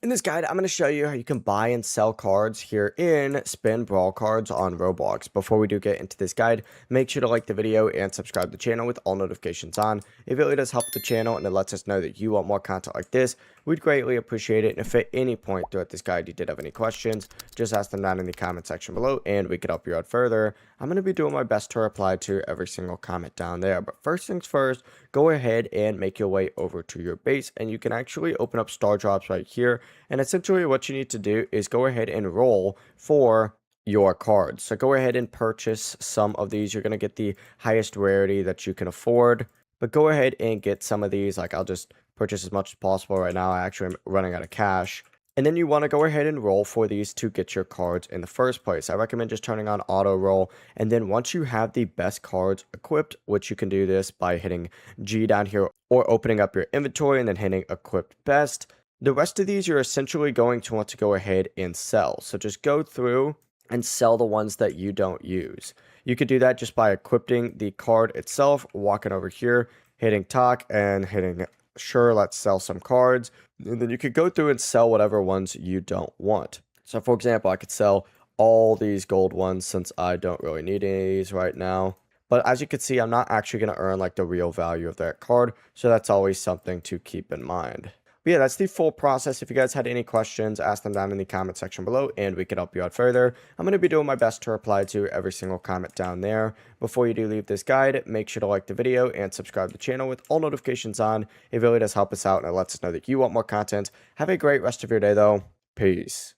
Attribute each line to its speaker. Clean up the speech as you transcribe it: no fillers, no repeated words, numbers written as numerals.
Speaker 1: In this guide, I'm going to show you how you can buy and sell cards here in Spin Brawl Cards on Roblox. Before we do get into this guide, make sure to like the video and subscribe to the channel with all notifications on. It really does help the channel and it lets us know that you want more content like this. We'd greatly appreciate it. And if at any point throughout this guide you did have any questions, just ask them down in the comment section below and we could help you out further. I'm going to be doing my best to reply to every single comment down there. But first things first, go ahead and make your way over to your base and you can actually open up star drops right here. And essentially what you need to do is go ahead and roll for your cards. So go ahead and purchase some of these. You're going to get the highest rarity that you can afford. But go ahead and get some of these. Like I'll just purchase as much as possible right now. I actually am running out of cash. And then you want to go ahead and roll for these to get your cards in the first place. I recommend just turning on auto roll. And then once you have the best cards equipped, which you can do this by hitting G down here or opening up your inventory and then hitting equipped best. The rest of these you're essentially going to want to go ahead and sell. So just go through and sell the ones that you don't use. You could do that just by equipping the card itself, walking over here, hitting talk and hitting sure, let's sell some cards. And then you could go through and sell whatever ones you don't want. So for example, I could sell all these gold ones since I don't really need any of these right now. But as you can see, I'm not actually going to earn like the real value of that card. So that's always something to keep in mind. But yeah, that's the full process. If you guys had any questions, ask them down in the comment section below and we can help you out further. I'm going to be doing my best to reply to every single comment down there. Before you do leave this guide, make sure to like the video and subscribe to the channel with all notifications on. It really does help us out and it lets us know that you want more content. Have a great rest of your day though. Peace.